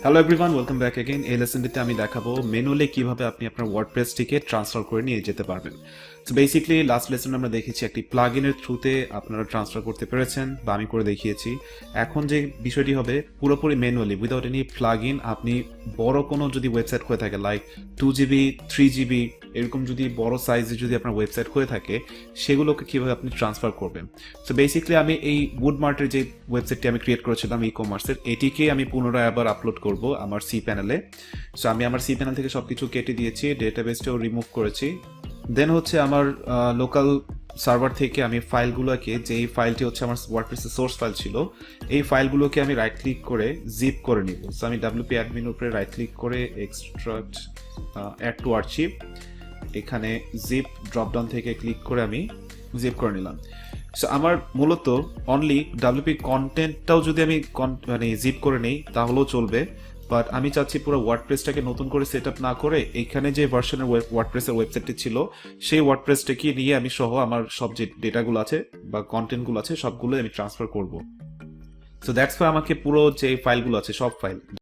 Hello everyone, welcome back again. এই লেসনটিতে আমি দেখাবো ম্যানুয়ালি কিভাবে আপনি আপনার ওয়ার্ডপ্রেসটিকে ট্রান্সফার করে নিয়ে যেতে পারবেন। সো বেসিক্যালি লাস্ট লেসন আমরা দেখেছি একটি প্লাগইনের থ্রুতে আপনারা ট্রান্সফার করতে পেরেছেন বা আমি করে দেখিয়েছি। এখন যে বিষয়টি হবে পুরোপুরি ম্যানুয়ালি উইদাউট এনি প্লাগইন, আপনি বড় কোনো যদি ওয়েবসাইট হয়ে থাকে লাইক 2GB 3GB এরকম যদি বড় সাইজে যদি আপনার ওয়েবসাইট হয়ে থাকে, সেগুলোকে কিভাবে আপনি ট্রান্সফার করবেন। সো বেসিক্যালি আমি এই উডমার্টের যে ওয়েবসাইটটি আমি ক্রিয়েট করেছিলাম ই কমার্সের, এটিকে আমি পুনরায় আবার আপলোড করব আমার সি প্যানেলে। সো আমি আমার সি প্যানেল থেকে সবকিছু কেটে দিয়েছি, ডেটাবেসটাও রিমুভ করেছি। দেন হচ্ছে আমার লোকাল সার্ভার থেকে আমি ফাইলগুলোকে, যেই ফাইলটি হচ্ছে আমার ওয়ার্ডপ্রেসের সোর্স ফাইল ছিল, এই ফাইলগুলোকে আমি রাইট ক্লিক করে জিপ করে নিব। সো আমি ডাব্লিউপি অ্যাডমিন উপরে রাইট ক্লিক করে এক্সট্রাক্ট অ্যাড টু আর্চিভ, এখানে জিপ ড্রপডাউন থেকে ক্লিক করে আমি জিপ করে নিলাম। সো আমার মূলত অনলি ডাব্লিউপি কন্টেন্টটাও যদি আমি মানে জিপ করে নেই তাহলেও চলবে, বাট আমি চাচ্ছি পুরো ওয়ার্ডপ্রেসটাকে নতুন করে সেট আপ না করে এখানে যে ভার্সনের ওয়ার্ডপ্রেসের ওয়েবসাইটটি ছিল সেই ওয়ার্ডপ্রেসটাকে নিয়ে আমি সহ আমার সব যে ডেটাগুলো আছে বা কন্টেন্টগুলো আছে সবগুলো আমি ট্রান্সফার করব। সো দ্যাটস ওয়াই আমাকে পুরো যে ফাইলগুলো আছে সব ফাইল